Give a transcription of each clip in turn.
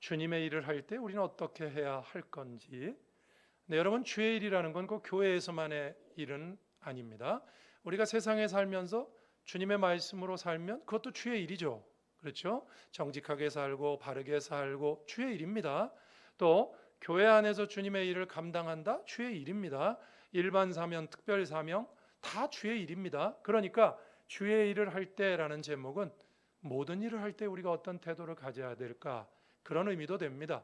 주님의 일을 할 때 우리는 어떻게 해야 할 건지. 네, 여러분, 주의 일이라는 건 그 교회에서만의 일은 아닙니다. 우리가 세상에 살면서 주님의 말씀으로 살면 그것도 주의 일이죠. 그렇죠? 정직하게 살고 바르게 살고 주의 일입니다. 또 교회 안에서 주님의 일을 감당한다? 주의 일입니다. 일반 사명, 특별 사명 다 주의 일입니다. 그러니까 주의 일을 할 때라는 제목은 모든 일을 할 때 우리가 어떤 태도를 가져야 될까? 그런 의미도 됩니다.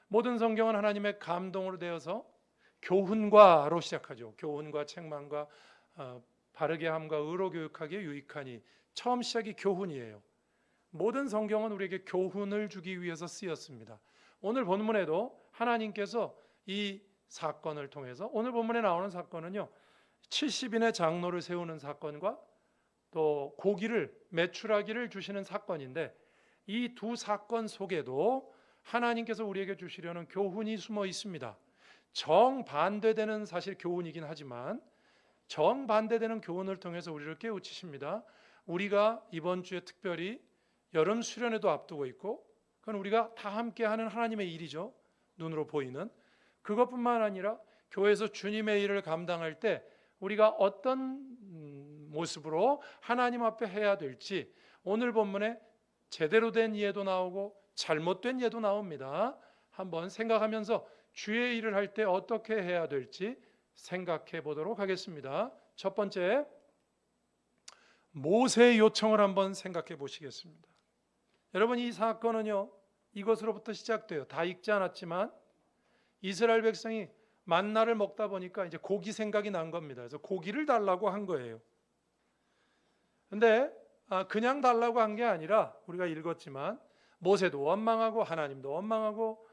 모든 성경은 하나님의 감동으로 되어서 교훈과로 시작하죠. 교훈과 책망과 바르게 함과 의로 교육하기에 유익하니, 처음 시작이 교훈이에요. 모든 성경은 우리에게 교훈을 주기 위해서 쓰였습니다. 오늘 본문에도 하나님께서 이 사건을 통해서, 오늘 본문에 나오는 사건은요, 70인의 장로를 세우는 사건과 또 고기를 메추라기를 주시는 사건인데, 이 두 사건 속에도 하나님께서 우리에게 주시려는 교훈이 숨어 있습니다. 정반대되는 사실 교훈이긴 하지만 정반대되는 교훈을 통해서 우리를 깨우치십니다. 우리가 이번 주에 특별히 여름 수련회도 앞두고 있고, 그건 우리가 다 함께하는 하나님의 일이죠. 눈으로 보이는 그것뿐만 아니라 교회에서 주님의 일을 감당할 때 우리가 어떤 모습으로 하나님 앞에 해야 될지, 오늘 본문에 제대로 된 예도 나오고 잘못된 예도 나옵니다. 한번 생각하면서 주의 일을 할 때 어떻게 해야 될지 생각해 보도록 하겠습니다. 첫 번째, 모세의 요청을 한번 생각해 보시겠습니다. 여러분, 이 사건은요, 이것으로부터 시작돼요. 다 읽지 않았지만 이스라엘 백성이 만나를 먹다 보니까 이제 고기 생각이 난 겁니다. 그래서 고기를 달라고 한 거예요. 근데 그냥 달라고 한 게 아니라, 우리가 읽었지만 모세도 원망하고 하나님도 원망하고,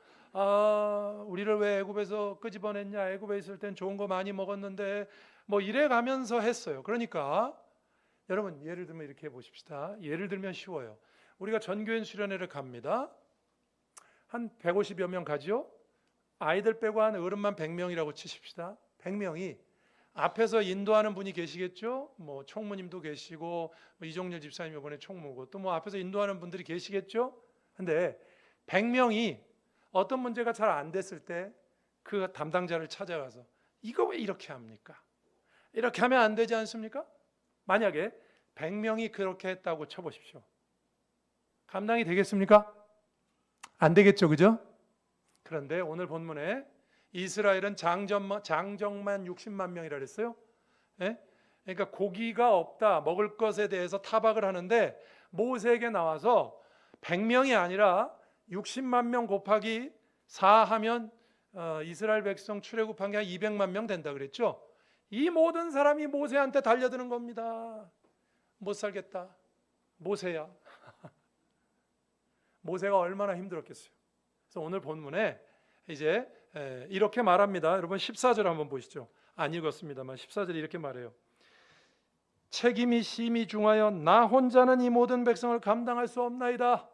우리를 왜 애굽에서 끄집어냈냐, 애굽에 있을 땐 좋은 거 많이 먹었는데, 뭐 이래 가면서 했어요. 그러니까 여러분, 예를 들면 이렇게 해보십시다. 예를 들면 쉬워요. 우리가 전교인 수련회를 갑니다. 한 150여 명 가죠. 아이들 빼고 한 어른만 100명이라고 치십시다. 100명이 앞에서 인도하는 분이 계시겠죠. 뭐 총무님도 계시고, 뭐 이종렬 집사님 이번에 총무고, 또 뭐 앞에서 인도하는 분들이 계시겠죠. 근데 100명이 어떤 문제가 잘 안 됐을 때 그 담당자를 찾아가서 이거 왜 이렇게 합니까? 이렇게 하면 안 되지 않습니까? 만약에 100명이 그렇게 했다고 쳐보십시오. 감당이 되겠습니까? 안 되겠죠, 그죠? 그런데 오늘 본문에 이스라엘은 장정만 60만 명이라 그랬어요. 예? 그러니까 고기가 없다, 먹을 것에 대해서 타박을 하는데, 모세에게 나와서 100명이 아니라 60만 명 곱하기 4 하면 이스라엘 백성 출애굽한 게 한 200만 명 된다 그랬죠. 이 모든 사람이 모세한테 달려드는 겁니다. 못 살겠다. 모세야. 모세가 얼마나 힘들었겠어요. 그래서 오늘 본문에 이제 이렇게 말합니다. 여러분 14절 한번 보시죠. 안 읽었습니다만 14절에 이렇게 말해요. 책임이 심히 중하여 나 혼자는 이 모든 백성을 감당할 수 없나이다.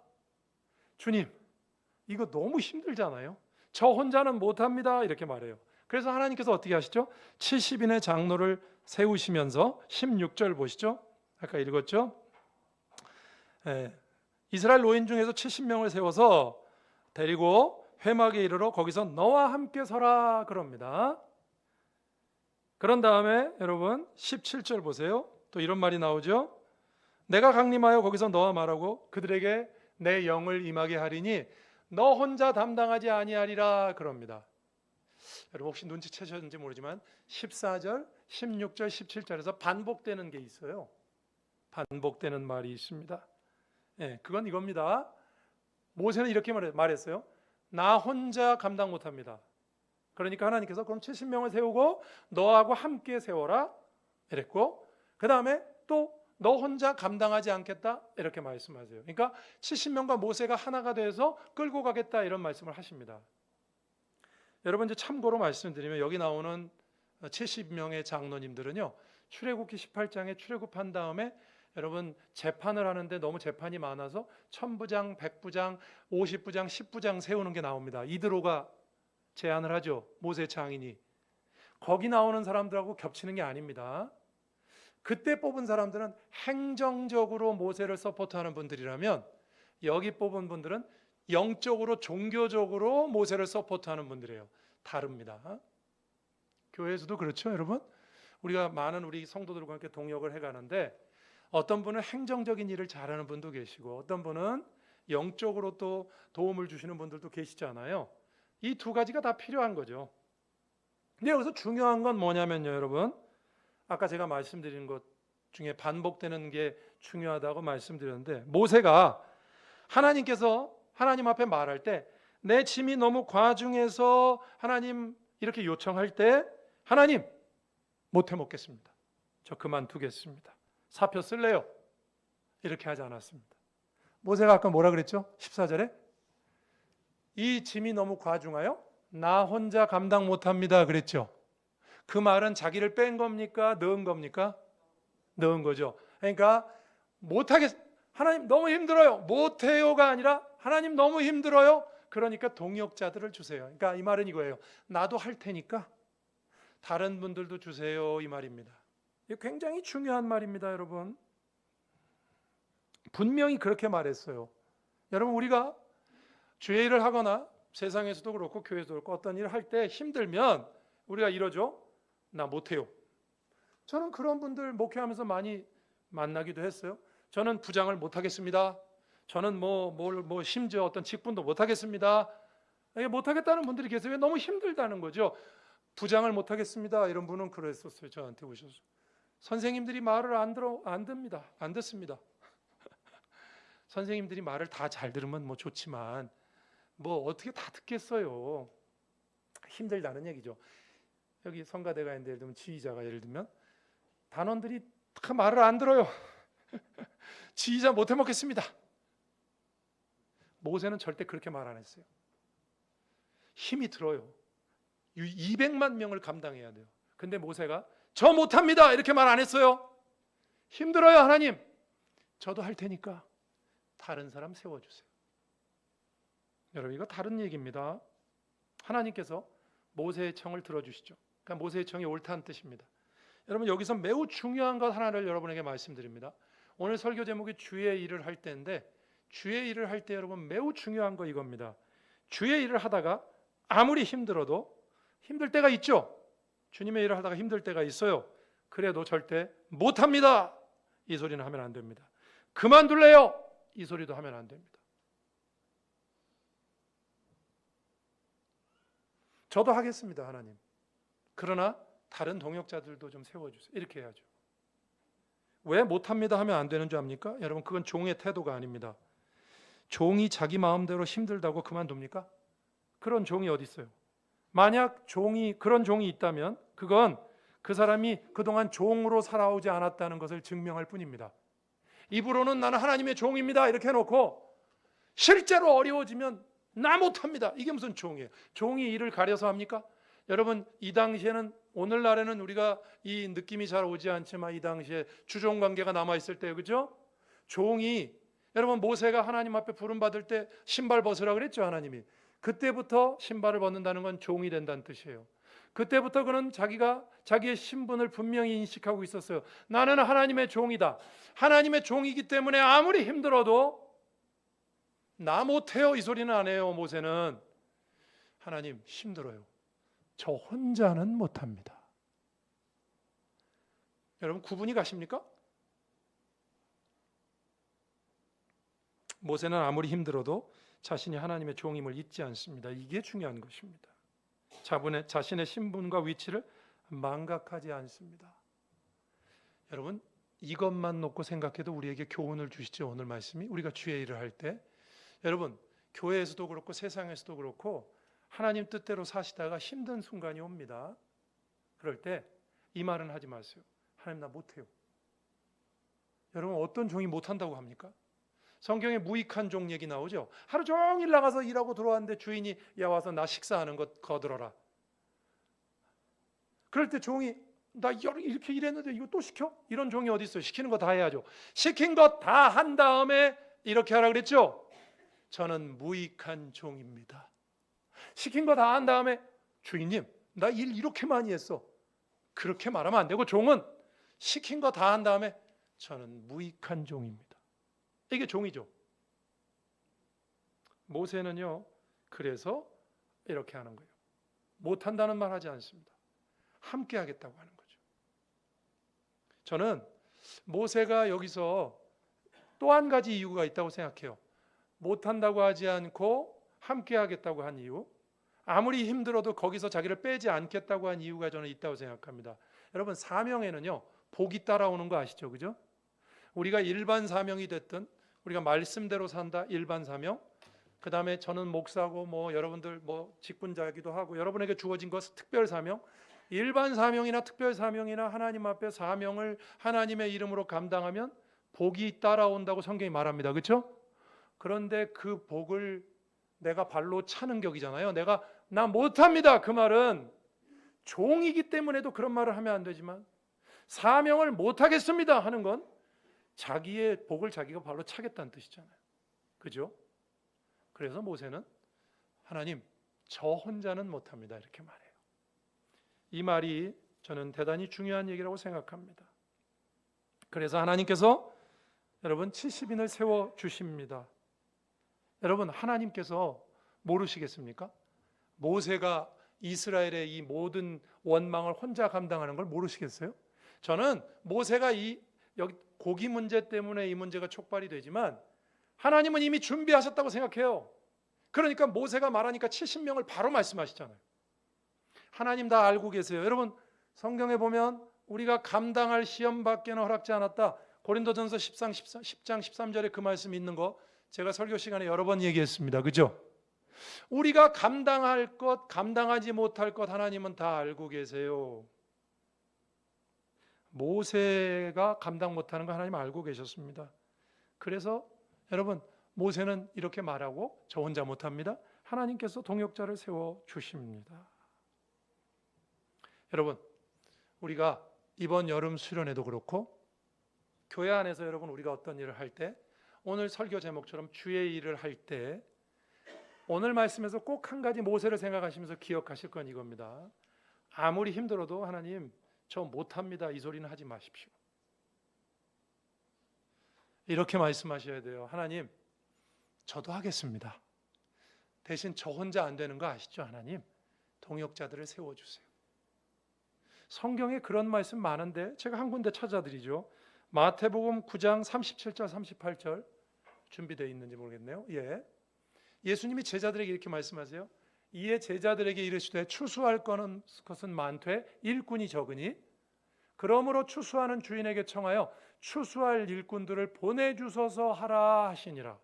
주님, 이거 너무 힘들잖아요. 저 혼자는 못합니다. 이렇게 말해요. 그래서 하나님께서 어떻게 하시죠? 70인의 장로를 세우시면서 16절 보시죠. 아까 읽었죠? 이스라엘 노인 중에서 70명을 세워서 데리고 회막에 이르러 거기서 너와 함께 서라 그럽니다. 그런 다음에 여러분 17절 보세요. 또 이런 말이 나오죠. 내가 강림하여 거기서 너와 말하고 그들에게 내 영을 임하게 하리니 너 혼자 담당하지 아니하리라 그럽니다. 여러분 혹시 눈치채셨는지 모르지만 14절, 16절, 17절에서 반복되는 게 있어요. 반복되는 말이 있습니다. 그건 이겁니다. 모세는 이렇게 말했어요. 나 혼자 감당 못합니다. 그러니까 하나님께서 그럼 70명을 세우고 너하고 함께 세워라 이랬고, 그 다음에 또 너 혼자 감당하지 않겠다 이렇게 말씀하세요. 그러니까 70명과 모세가 하나가 돼서 끌고 가겠다 이런 말씀을 하십니다. 여러분 이제 참고로 말씀드리면 여기 나오는 70명의 장로님들은요, 출애굽기 18장에 출애굽한 다음에 여러분 재판을 하는데 너무 재판이 많아서 1000부장, 100부장, 50부장, 10부장 세우는 게 나옵니다. 이드로가 제안을 하죠. 모세 장인이. 거기 나오는 사람들하고 겹치는 게 아닙니다. 그때 뽑은 사람들은 행정적으로 모세를 서포트하는 분들이라면, 여기 뽑은 분들은 영적으로 종교적으로 모세를 서포트하는 분들이에요. 다릅니다. 교회에서도 그렇죠, 여러분? 우리가 많은 우리 성도들과 함께 동역을 해가는데 어떤 분은 행정적인 일을 잘하는 분도 계시고 어떤 분은 영적으로 또 도움을 주시는 분들도 계시잖아요. 이 두 가지가 다 필요한 거죠. 근데 여기서 중요한 건 뭐냐면요, 여러분. 아까 제가 말씀드린 것 중에 반복되는 게 중요하다고 말씀드렸는데 모세가 하나님께서 하나님 앞에 말할 때 내 짐이 너무 과중해서 하나님 이렇게 요청할 때 하나님 못해 먹겠습니다. 저 그만두겠습니다. 사표 쓸래요. 이렇게 하지 않았습니다. 모세가 아까 뭐라 그랬죠? 14절에 이 짐이 너무 과중하여 나 혼자 감당 못합니다 그랬죠. 그 말은 자기를 뺀 겁니까? 넣은 겁니까? 넣은 거죠. 그러니까 못하겠 하나님 너무 힘들어요. 못해요가 아니라 하나님 너무 힘들어요. 그러니까 동역자들을 주세요. 그러니까 이 말은 이거예요. 나도 할 테니까 다른 분들도 주세요 이 말입니다. 이거 굉장히 중요한 말입니다, 여러분. 분명히 그렇게 말했어요. 여러분 우리가 주의 일을 하거나 세상에서도 그렇고 교회에서도 그렇고 어떤 일을 할 때 힘들면 우리가 이러죠. 나 못해요. 저는 그런 분들 목회하면서 많이 만나기도 했어요. 저는 부장을 못하겠습니다. 저는 심지어 어떤 직분도 못하겠습니다. 못하겠다는 분들이 계세요. 왜? 너무 힘들다는 거죠. 부장을 못하겠습니다. 이런 분은 그랬었어요. 저한테 오셔서. 선생님들이 말을 안 듣습니다. 선생님들이 말을 다 잘 들으면 좋지만 어떻게 다 듣겠어요. 힘들다는 얘기죠. 여기 성가대가 있는데 예를 들면 지휘자가 예를 들면 단원들이 다 말을 안 들어요. 지휘자 못해 먹겠습니다. 모세는 절대 그렇게 말 안 했어요. 힘이 들어요. 200만 명을 감당해야 돼요. 근데 모세가 저 못합니다 이렇게 말 안 했어요. 힘들어요 하나님. 저도 할 테니까 다른 사람 세워주세요. 여러분 이거 다른 얘기입니다. 하나님께서 모세의 청을 들어주시죠. 그러니까 모세의 청이 옳다는 뜻입니다. 여러분 여기서 매우 중요한 것 하나를 여러분에게 말씀드립니다. 오늘 설교 제목이 주의 일을 할 때인데 주의 일을 할 때 여러분 매우 중요한 거 이겁니다. 주의 일을 하다가 아무리 힘들어도 힘들 때가 있죠. 주님의 일을 하다가 힘들 때가 있어요. 그래도 절대 못합니다 이 소리는 하면 안 됩니다. 그만둘래요 이 소리도 하면 안 됩니다. 저도 하겠습니다 하나님. 그러나 다른 동역자들도 좀 세워주세요. 이렇게 해야죠. 왜 못합니다 하면 안 되는 줄 압니까? 여러분 그건 종의 태도가 아닙니다. 종이 자기 마음대로 힘들다고 그만둡니까? 그런 종이 어디 있어요? 만약 그런 종이 있다면 그건 그 사람이 그동안 종으로 살아오지 않았다는 것을 증명할 뿐입니다. 입으로는 나는 하나님의 종입니다 이렇게 해놓고 실제로 어려워지면 나 못합니다. 이게 무슨 종이에요? 종이 일을 가려서 합니까? 여러분 이 당시에는 오늘날에는 우리가 이 느낌이 잘 오지 않지만 이 당시에 주종관계가 남아있을 때요. 그죠? 종이 여러분 모세가 하나님 앞에 부름받을 때 신발 벗으라 그랬죠 하나님이. 그때부터 신발을 벗는다는 건 종이 된다는 뜻이에요. 그때부터 그는 자기의 신분을 분명히 인식하고 있었어요. 나는 하나님의 종이다. 하나님의 종이기 때문에 아무리 힘들어도 나 못해요 이 소리는 안 해요. 모세는 하나님 힘들어요. 저 혼자는 못합니다. 여러분 구분이 가십니까? 모세는 아무리 힘들어도 자신이 하나님의 종임을 잊지 않습니다. 이게 중요한 것입니다. 자신의 신분과 위치를 망각하지 않습니다. 여러분 이것만 놓고 생각해도 우리에게 교훈을 주시죠. 오늘 말씀이 우리가 주의 일을 할 때 여러분 교회에서도 그렇고 세상에서도 그렇고 하나님 뜻대로 사시다가 힘든 순간이 옵니다. 그럴 때 이 말은 하지 마세요. 하나님 나 못해요. 여러분 어떤 종이 못한다고 합니까? 성경에 무익한 종 얘기 나오죠. 하루 종일 나가서 일하고 들어왔는데 주인이 야 와서 나 식사하는 것 거들어라. 그럴 때 종이 나 이렇게 일했는데 이거 또 시켜? 이런 종이 어디 있어요? 시키는 거 다 해야죠. 시킨 거 다 한 다음에 이렇게 하라 그랬죠. 저는 무익한 종입니다. 시킨 거 다 한 다음에 주인님 나 일 이렇게 많이 했어. 그렇게 말하면 안 되고 종은 시킨 거 다 한 다음에 저는 무익한 종입니다. 이게 종이죠. 모세는요, 그래서 이렇게 하는 거예요. 못한다는 말 하지 않습니다. 함께 하겠다고 하는 거죠. 저는 모세가 여기서 또 한 가지 이유가 있다고 생각해요. 못한다고 하지 않고 함께 하겠다고 한 이유, 아무리 힘들어도 거기서 자기를 빼지 않겠다고 한 이유가 저는 있다고 생각합니다. 여러분, 사명에는요, 복이 따라오는 거 아시죠? 그죠? 우리가 일반 사명이 됐든 우리가 말씀대로 산다, 일반 사명, 그 다음에 저는 목사고 뭐 여러분들 뭐 직분자이기도 하고 여러분에게 주어진 것 특별 사명, 일반 사명이나 특별 사명이나 하나님 앞에 사명을 하나님의 이름으로 감당하면 복이 따라온다고 성경이 말합니다. 그렇죠? 그런데 그 복을 내가 발로 차는 격이잖아요. 나 못합니다. 그 말은 종이기 때문에도 그런 말을 하면 안 되지만, 사명을 못하겠습니다 하는 건 자기의 복을 자기가 발로 차겠다는 뜻이잖아요. 그죠? 그래서 모세는 하나님, 저 혼자는 못합니다 이렇게 말해요. 이 말이 저는 대단히 중요한 얘기라고 생각합니다. 그래서 하나님께서 여러분 70인을 세워주십니다. 여러분, 하나님께서 모르시겠습니까? 모세가 이스라엘의 이 모든 원망을 혼자 감당하는 걸 모르시겠어요? 저는 모세가 여기 고기 문제 때문에 이 문제가 촉발이 되지만 하나님은 이미 준비하셨다고 생각해요. 그러니까 모세가 말하니까 70명을 바로 말씀하시잖아요. 하나님 다 알고 계세요. 여러분, 성경에 보면 우리가 감당할 시험밖에는 허락지 않았다. 고린도전서 10장 13절에 그 말씀이 있는 거 제가 설교 시간에 여러 번 얘기했습니다. 그죠? 우리가 감당할 것, 감당하지 못할 것 하나님은 다 알고 계세요. 모세가 감당 못하는 거 하나님 알고 계셨습니다. 그래서 여러분, 모세는 이렇게 말하고 저 혼자 못합니다. 하나님께서 동역자를 세워주십니다. 여러분, 우리가 이번 여름 수련회도 그렇고 교회 안에서 여러분 우리가 어떤 일을 할 때, 오늘 설교 제목처럼 주의 일을 할 때 오늘 말씀에서 꼭 한 가지 모세를 생각하시면서 기억하실 건 이겁니다. 아무리 힘들어도 하나님 저 못합니다 이 소리는 하지 마십시오. 이렇게 말씀하셔야 돼요. 하나님, 저도 하겠습니다. 대신 저 혼자 안 되는 거 아시죠? 하나님, 동역자들을 세워주세요. 성경에 그런 말씀 많은데 제가 한 군데 찾아드리죠. 마태복음 9장 37절 38절 준비되어 있는지 모르겠네요. 예수님이 제자들에게 이렇게 말씀하세요. 이에 제자들에게 이르시되 추수할 것은 많되 일꾼이 적으니 그러므로 추수하는 주인에게 청하여 추수할 일꾼들을 보내주소서 하라 하시니라.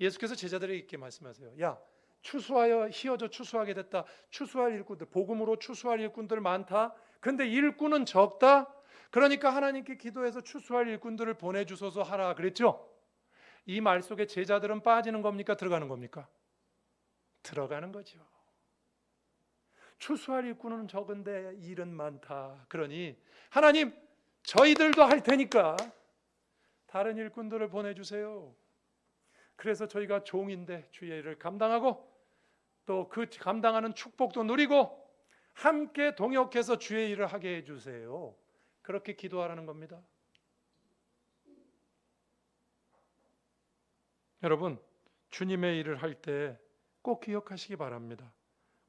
예수께서 제자들에게 이렇게 말씀하세요. 야, 추수하여 희어져 추수하게 됐다. 추수할 일꾼들, 복음으로 추수할 일꾼들 많다. 근데 일꾼은 적다. 그러니까 하나님께 기도해서 추수할 일꾼들을 보내주소서 하라 그랬죠. 이 말 속에 제자들은 빠지는 겁니까? 들어가는 겁니까? 들어가는 거죠. 추수할 일꾼은 적은데 일은 많다. 그러니 하나님, 저희들도 할 테니까 다른 일꾼들을 보내주세요. 그래서 저희가 종인데 주의 일을 감당하고 또 그 감당하는 축복도 누리고 함께 동역해서 주의 일을 하게 해주세요. 그렇게 기도하라는 겁니다. 여러분, 주님의 일을 할 때 꼭 기억하시기 바랍니다.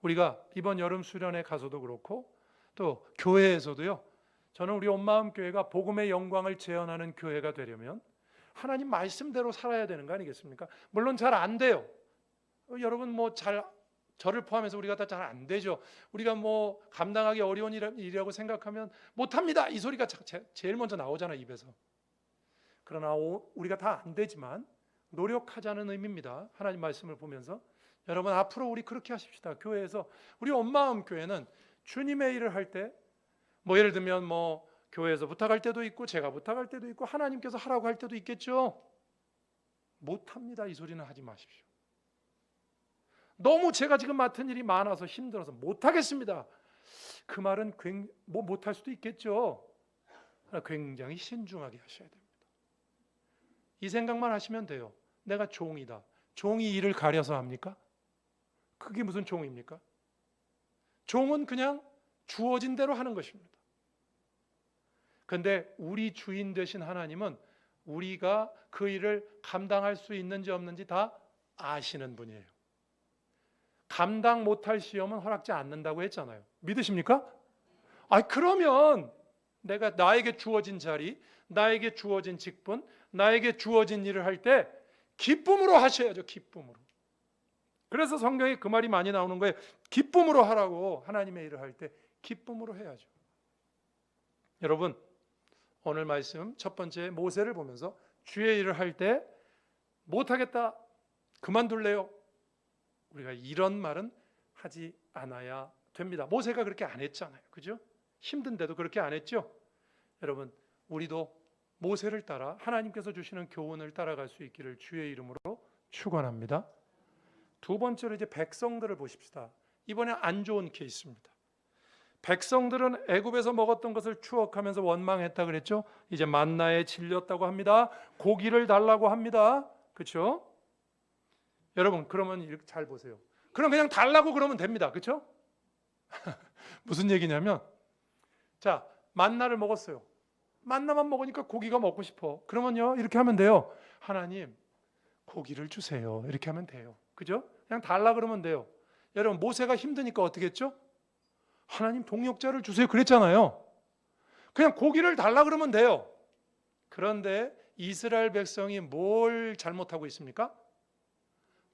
우리가 이번 여름 수련회 가서도 그렇고 또 교회에서도요, 저는 우리 온마음 교회가 복음의 영광을 재현하는 교회가 되려면 하나님 말씀대로 살아야 되는 거 아니겠습니까? 물론 잘 안 돼요. 여러분 저를 포함해서 우리가 다 잘 안 되죠. 우리가 감당하기 어려운 일이라고 생각하면 못합니다 이 소리가 제일 먼저 나오잖아요, 입에서. 그러나 우리가 다 안 되지만 노력하자는 의미입니다. 하나님 말씀을 보면서 여러분, 앞으로 우리 그렇게 하십시다. 교회에서 우리 온마음 교회는 주님의 일을 할 때 예를 들면 교회에서 부탁할 때도 있고 제가 부탁할 때도 있고 하나님께서 하라고 할 때도 있겠죠. 못합니다 이 소리는 하지 마십시오. 너무 제가 지금 맡은 일이 많아서 힘들어서 못하겠습니다, 그 말은 못할 수도 있겠죠. 굉장히 신중하게 하셔야 됩니다. 이 생각만 하시면 돼요. 내가 종이다. 종이 일을 가려서 합니까? 그게 무슨 종입니까? 종은 그냥 주어진 대로 하는 것입니다. 그런데 우리 주인 되신 하나님은 우리가 그 일을 감당할 수 있는지 없는지 다 아시는 분이에요. 감당 못할 시험은 허락지 않는다고 했잖아요. 믿으십니까? 그러면 내가 나에게 주어진 자리, 나에게 주어진 직분, 나에게 주어진 일을 할 때 기쁨으로 하셔야죠. 기쁨으로. 그래서 성경에 그 말이 많이 나오는 거예요. 기쁨으로 하라고. 하나님의 일을 할 때 기쁨으로 해야죠. 여러분, 오늘 말씀 첫 번째 모세를 보면서 주의 일을 할 때 못하겠다, 그만둘래요, 우리가 이런 말은 하지 않아야 됩니다. 모세가 그렇게 안 했잖아요. 그죠? 힘든데도 그렇게 안 했죠? 여러분, 우리도 모세를 따라 하나님께서 주시는 교훈을 따라갈 수 있기를 주의 이름으로 축원합니다. 두 번째로 이제 백성들을 보십시다. 이번에 안 좋은 케이스입니다. 백성들은 애굽에서 먹었던 것을 추억하면서 원망했다 그랬죠? 이제 만나에 질렸다고 합니다. 고기를 달라고 합니다. 그렇죠? 여러분, 그러면 잘 보세요. 그럼 그냥 달라고 그러면 됩니다. 그렇죠? 무슨 얘기냐면, 자, 만나를 먹었어요. 만나만 먹으니까 고기가 먹고 싶어. 그러면요, 이렇게 하면 돼요. 하나님, 고기를 주세요. 이렇게 하면 돼요. 그죠? 그냥 달라 그러면 돼요. 여러분, 모세가 힘드니까 어떻게 했죠? 하나님, 동역자를 주세요. 그랬잖아요. 그냥 고기를 달라 그러면 돼요. 그런데 이스라엘 백성이 뭘 잘못하고 있습니까?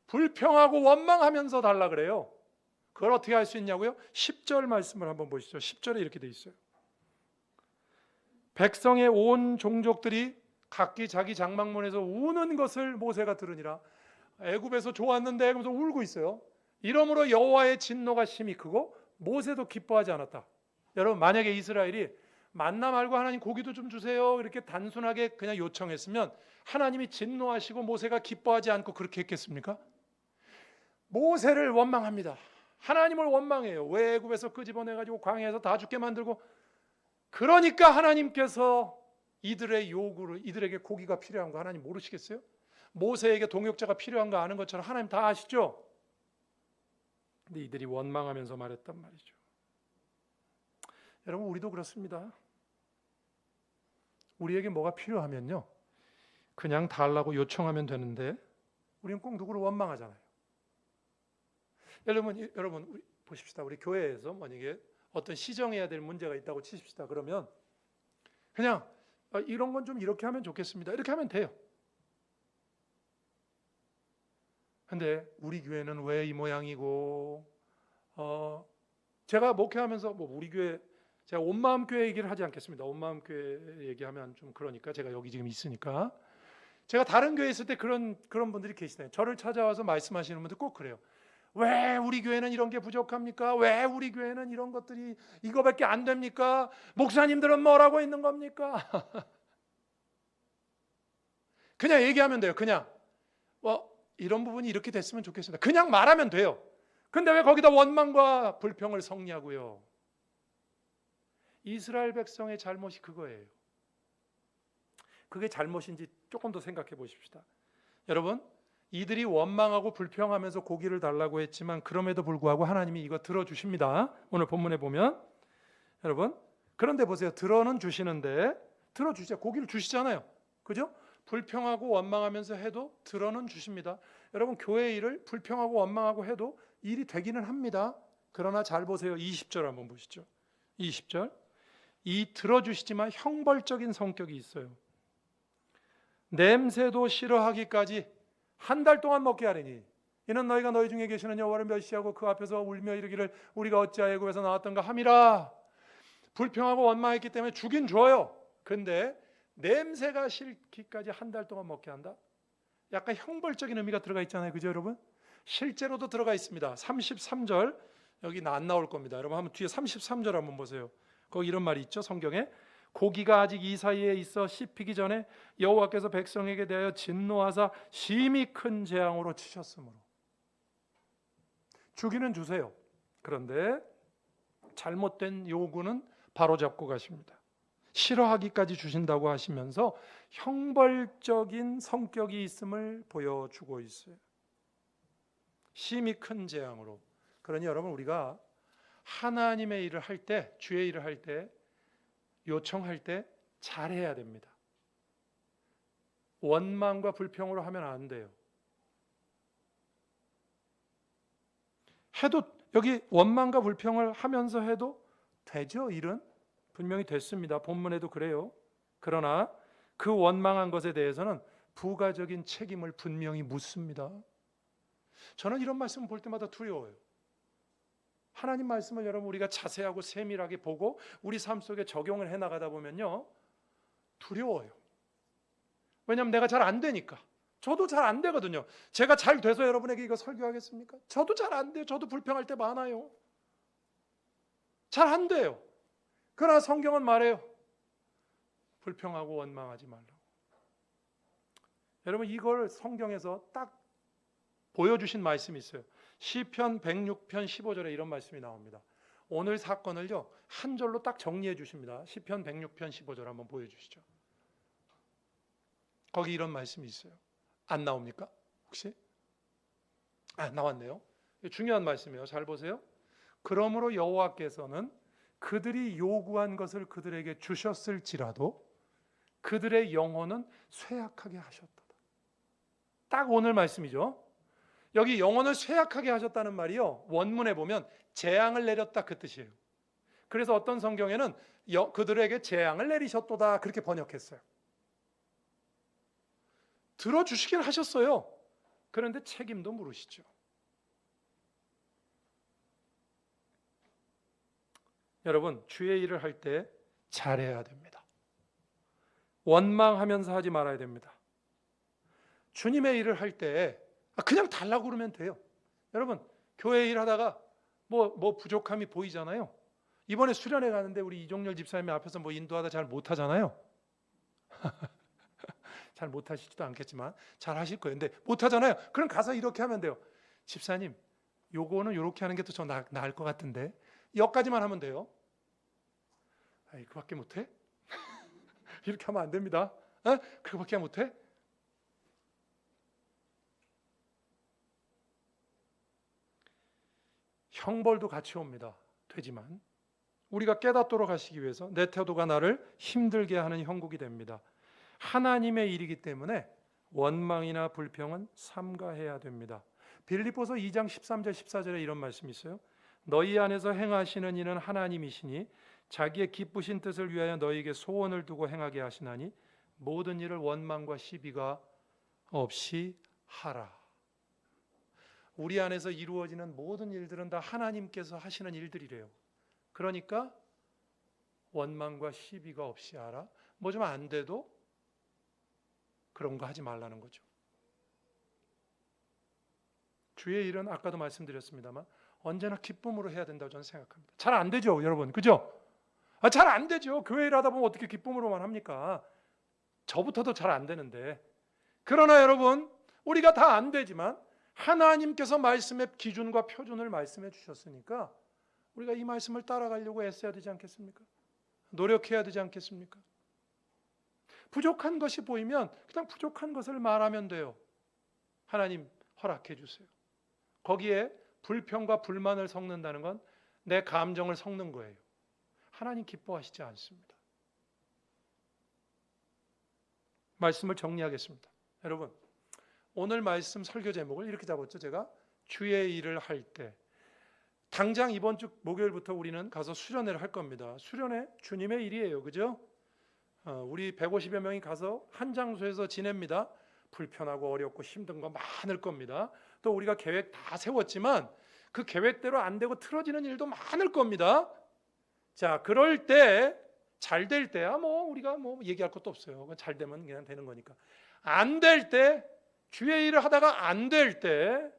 불평하고 원망하면서 달라 그래요. 그걸 어떻게 할 수 있냐고요? 10절 말씀을 한번 보시죠. 10절에 이렇게 돼 있어요. 백성의 온 종족들이 각기 자기 장막문에서 우는 것을 모세가 들으니라. 애굽에서 좋았는데 그러면서 울고 있어요. 이러므로 여호와의 진노가 심히 크고 모세도 기뻐하지 않았다. 여러분, 만약에 이스라엘이 만나 말고 하나님 고기도 좀 주세요, 이렇게 단순하게 그냥 요청했으면 하나님이 진노하시고 모세가 기뻐하지 않고 그렇게 했겠습니까? 모세를 원망합니다. 하나님을 원망해요. 왜 애굽에서 끄집어내가지고 광야에서 다 죽게 만들고. 그러니까 하나님께서 이들의 요구로, 이들에게 고기가 필요한 거 하나님 모르시겠어요? 모세에게 동역자가 필요한 거 아는 것처럼 하나님 다 아시죠? 근데 이들이 원망하면서 말했단 말이죠. 여러분, 우리도 그렇습니다. 우리에게 뭐가 필요하면요, 그냥 달라고 요청하면 되는데 우리는 꼭 누구를 원망하잖아요. 여러분 우리 보십시다. 우리 교회에서 만약에 어떤 시정해야 될 문제가 있다고 치십시다. 그러면 그냥 이런 건 좀 이렇게 하면 좋겠습니다, 이렇게 하면 돼요. 근데 우리 교회는 왜 이 모양이고, 제가 목회하면서 우리 교회, 제가 온마음 교회 얘기를 하지 않겠습니다. 온마음 교회 얘기하면 좀 그러니까, 제가 여기 지금 있으니까. 제가 다른 교회에 있을 때 그런 분들이 계시네요. 저를 찾아와서 말씀하시는 분들 꼭 그래요. 왜 우리 교회는 이런 게 부족합니까? 왜 우리 교회는 이런 것들이 이거밖에 안 됩니까? 목사님들은 뭐라고 있는 겁니까? 그냥 얘기하면 돼요. 그냥 이런 부분이 이렇게 됐으면 좋겠습니다. 그냥 말하면 돼요. 근데 왜 거기다 원망과 불평을 섞냐고요? 이스라엘 백성의 잘못이 그거예요. 그게 잘못인지 조금 더 생각해 보십시다. 여러분, 이들이 원망하고 불평하면서 고기를 달라고 했지만 그럼에도 불구하고 하나님이 이거 들어주십니다. 오늘 본문에 보면, 여러분, 그런데 보세요. 들어는 주시는데, 들어주시죠. 고기를 주시잖아요. 그죠? 불평하고 원망하면서 해도 들어는 주십니다. 여러분, 교회 일을 불평하고 원망하고 해도 일이 되기는 합니다. 그러나 잘 보세요. 20절 한번 보시죠. 20절. 이 들어주시지만 형벌적인 성격이 있어요. 냄새도 싫어하기까지 한 달 동안 먹게 하리니 이는 너희가 너희 중에 계시는 여호와를 멸시하고 그 앞에서 울며 이르기를 우리가 어찌하여 애굽에서 나왔던가 함이라. 불평하고 원망했기 때문에 주긴 줘요. 근데 냄새가 싫기까지 한 달 동안 먹게 한다? 약간 형벌적인 의미가 들어가 있잖아요. 그죠, 여러분? 실제로도 들어가 있습니다. 33절, 여기 안 나올 겁니다. 여러분 한번 뒤에 33절 한번 보세요. 거기 이런 말이 있죠, 성경에. 고기가 아직 이 사이에 있어 씹히기 전에 여호와께서 백성에게 대하여 진노하사 심히 큰 재앙으로 치셨으므로. 주기는 주세요. 그런데 잘못된 요구는 바로잡고 가십니다. 싫어하기까지 주신다고 하시면서 형벌적인 성격이 있음을 보여주고 있어요. 심히 큰 재앙으로. 그러니 여러분, 우리가 하나님의 일을 할 때, 주의 일을 할 때, 요청할 때 잘해야 됩니다. 원망과 불평으로 하면 안 돼요. 해도 여기 원망과 불평을 하면서 해도 되죠. 일은 분명히 됐습니다. 본문에도 그래요. 그러나 그 원망한 것에 대해서는 부가적인 책임을 분명히 묻습니다. 저는 이런 말씀 볼 때마다 두려워요. 하나님 말씀을 여러분 우리가 자세하고 세밀하게 보고 우리 삶 속에 적용을 해나가다 보면요, 두려워요. 왜냐하면 내가 잘 안 되니까. 저도 잘 안 되거든요. 제가 잘 돼서 여러분에게 이거 설교하겠습니까? 저도 잘 안 돼요. 저도 불평할 때 많아요. 잘 안 돼요. 그러나 성경은 말해요. 불평하고 원망하지 말라고. 여러분 이걸 성경에서 딱 보여주신 말씀이 있어요. 시편 106편 15절에 이런 말씀이 나옵니다. 오늘 사건을요 한 절로 딱 정리해 주십니다. 시편 106편 15절 한번 보여주시죠. 거기 이런 말씀이 있어요. 안 나옵니까? 혹시? 나왔네요. 중요한 말씀이에요. 잘 보세요. 그러므로 여호와께서는 그들이 요구한 것을 그들에게 주셨을지라도 그들의 영혼은 쇠약하게 하셨다. 딱 오늘 말씀이죠. 여기 영혼을 쇠약하게 하셨다는 말이요, 원문에 보면 재앙을 내렸다 그 뜻이에요. 그래서 어떤 성경에는 그들에게 재앙을 내리셨도다 그렇게 번역했어요. 들어주시긴 하셨어요. 그런데 책임도 물으시죠. 여러분 주의 일을 할 때 잘해야 됩니다. 원망하면서 하지 말아야 됩니다. 주님의 일을 할 때 그냥 달라고 그러면 돼요. 여러분 교회 일하다가 뭐 부족함이 보이잖아요. 이번에 수련회 가는데 우리 이종렬 집사님이 앞에서 뭐 인도하다 잘 못하잖아요. 잘 못하시지도 않겠지만 잘 하실 거예요. 근데 못하잖아요. 그럼 가서 이렇게 하면 돼요. 집사님 요거는 요렇게 하는 게 더 나을 것 같은데 여기까지만 하면 돼요. 그밖에 못해? 이렇게 하면 안 됩니다. 그거밖에 못해? 형벌도 같이 옵니다. 되지만 우리가 깨닫도록 하시기 위해서 내 태도가 나를 힘들게 하는 형국이 됩니다. 하나님의 일이기 때문에 원망이나 불평은 삼가해야 됩니다. 빌립보서 2장 13절 14절에 이런 말씀이 있어요. 너희 안에서 행하시는 이는 하나님이시니 자기의 기쁘신 뜻을 위하여 너희에게 소원을 두고 행하게 하시나니 모든 일을 원망과 시비가 없이 하라. 우리 안에서 이루어지는 모든 일들은 다 하나님께서 하시는 일들이래요. 그러니까 원망과 시비가 없이 하라. 뭐 좀 안 돼도 그런 거 하지 말라는 거죠. 주의 일은 아까도 말씀드렸습니다만 언제나 기쁨으로 해야 된다고 저는 생각합니다. 잘 안 되죠, 여러분, 그죠? 잘 안 되죠. 교회 일하다 보면 어떻게 기쁨으로만 합니까? 저부터도 잘 안 되는데. 그러나 여러분, 우리가 다 안 되지만 하나님께서 말씀의 기준과 표준을 말씀해 주셨으니까 우리가 이 말씀을 따라가려고 애써야 되지 않겠습니까? 노력해야 되지 않겠습니까? 부족한 것이 보이면 그냥 부족한 것을 말하면 돼요. 하나님 허락해 주세요. 거기에 불평과 불만을 섞는다는 건 내 감정을 섞는 거예요. 하나님 기뻐하시지 않습니다. 말씀을 정리하겠습니다. 여러분, 오늘 말씀 설교 제목을 이렇게 잡았죠. 제가 주의 일을 할 때, 당장 이번 주 목요일부터 우리는 가서 수련회를 할 겁니다. 수련회 주님의 일이에요. 그죠? 우리 150여 명이 가서 한 장소에서 지냅니다. 불편하고 어렵고 힘든 거 많을 겁니다. 또 우리가 계획 다 세웠지만 그 계획대로 안 되고 틀어지는 일도 많을 겁니다. 자, 그럴 때 잘 될 때야 뭐 우리가 뭐 얘기할 것도 없어요. 잘 되면 그냥 되는 거니까. 안 될 때, 주의 일을 하다가 안 될 때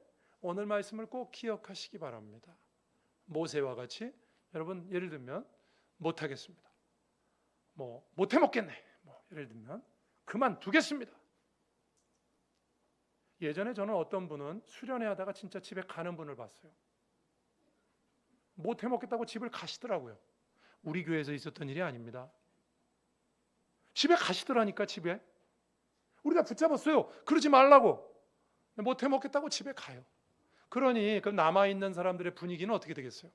오늘 말씀을 꼭 기억하시기 바랍니다. 모세와 같이 여러분 예를 들면 못하겠습니다. 못해 먹겠네. 예를 들면 그만두겠습니다. 예전에 저는 어떤 분은 수련회 하다가 진짜 집에 가는 분을 봤어요. 못해 먹겠다고 집을 가시더라고요. 우리 교회에서 있었던 일이 아닙니다. 집에 가시더라니까. 집에 우리가 붙잡았어요. 그러지 말라고. 못해 먹겠다고 집에 가요. 그러니 그럼 남아있는 사람들의 분위기는 어떻게 되겠어요?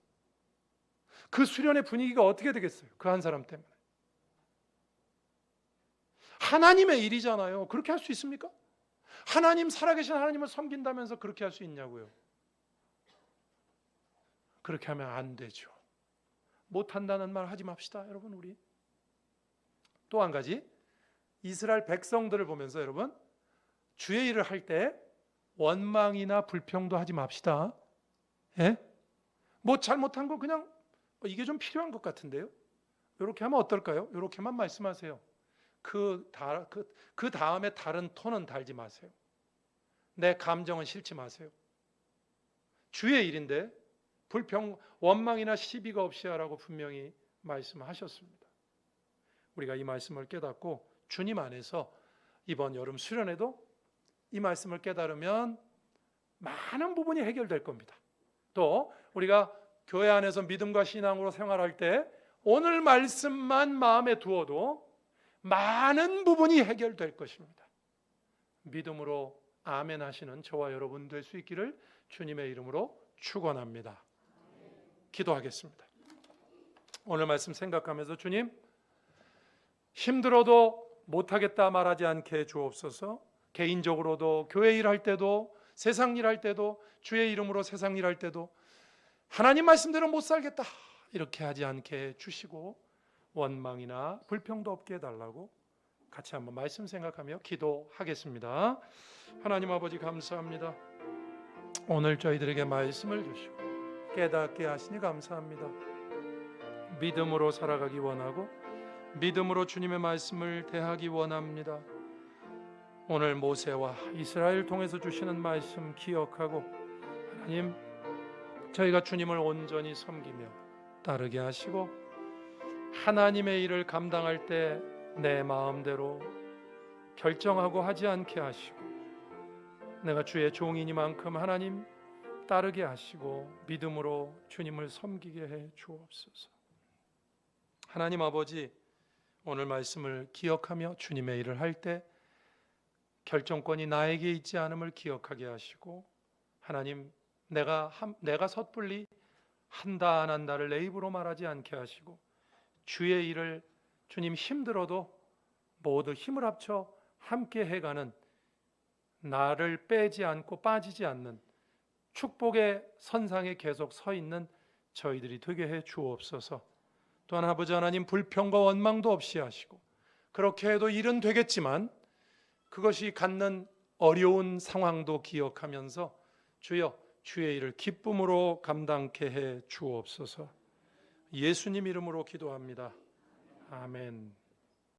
그 수련의 분위기가 어떻게 되겠어요? 그 한 사람 때문에. 하나님의 일이잖아요. 그렇게 할 수 있습니까? 하나님, 살아계신 하나님을 섬긴다면서 그렇게 할 수 있냐고요. 그렇게 하면 안 되죠. 못한다는 말 하지 맙시다, 여러분. 우리 또 한 가지, 이스라엘 백성들을 보면서 여러분, 주의 일을 할 때 원망이나 불평도 하지 맙시다. 예? 뭐 잘못한 거 그냥 이게 좀 필요한 것 같은데요. 이렇게 하면 어떨까요? 이렇게만 말씀하세요. 그 다음에 다른 톤은 달지 마세요. 내 감정은 실지 마세요. 주의 일인데 불평, 원망이나 시비가 없이 하라고 분명히 말씀하셨습니다. 우리가 이 말씀을 깨닫고 주님 안에서 이번 여름 수련회도 이 말씀을 깨달으면 많은 부분이 해결될 겁니다. 또 우리가 교회 안에서 믿음과 신앙으로 생활할 때 오늘 말씀만 마음에 두어도 많은 부분이 해결될 것입니다. 믿음으로 아멘 하시는 저와 여러분 될 수 있기를 주님의 이름으로 축원합니다. 기도하겠습니다. 오늘 말씀 생각하면서 주님, 힘들어도 못하겠다 말하지 않게 해 주옵소서. 개인적으로도 교회 일할 때도 세상 일할 때도 주의 이름으로 세상 일할 때도 하나님 말씀대로 못 살겠다 이렇게 하지 않게 해 주시고 원망이나 불평도 없게 해달라고 같이 한번 말씀 생각하며 기도하겠습니다. 하나님 아버지 감사합니다. 오늘 저희들에게 말씀을 주시고 깨닫게 하시니 감사합니다. 믿음으로 살아가기 원하고 믿음으로 주님의 말씀을 대하기 원합니다. 오늘 모세와 이스라엘 통해서 주시는 말씀 기억하고 하나님, 저희가 주님을 온전히 섬기며 따르게 하시고 하나님의 일을 감당할 때 내 마음대로 결정하고 하지 않게 하시고 내가 주의 종이니만큼 하나님 따르게 하시고 믿음으로 주님을 섬기게 해 주옵소서. 하나님 아버지, 오늘 말씀을 기억하며 주님의 일을 할 때 결정권이 나에게 있지 않음을 기억하게 하시고 하나님, 내가 섣불리 한다 안 한다를 내 입으로 말하지 않게 하시고 주의 일을 주님 힘들어도 모두 힘을 합쳐 함께 해가는, 나를 빼지 않고 빠지지 않는 축복의 선상에 계속 서 있는 저희들이 되게 해 주옵소서. 또한 아버지 하나님, 불평과 원망도 없이 하시고 그렇게 해도 일은 되겠지만 그것이 갖는 어려운 상황도 기억하면서 주여 주의 일을 기쁨으로 감당케 해 주옵소서. 예수님 이름으로 기도합니다. 아멘.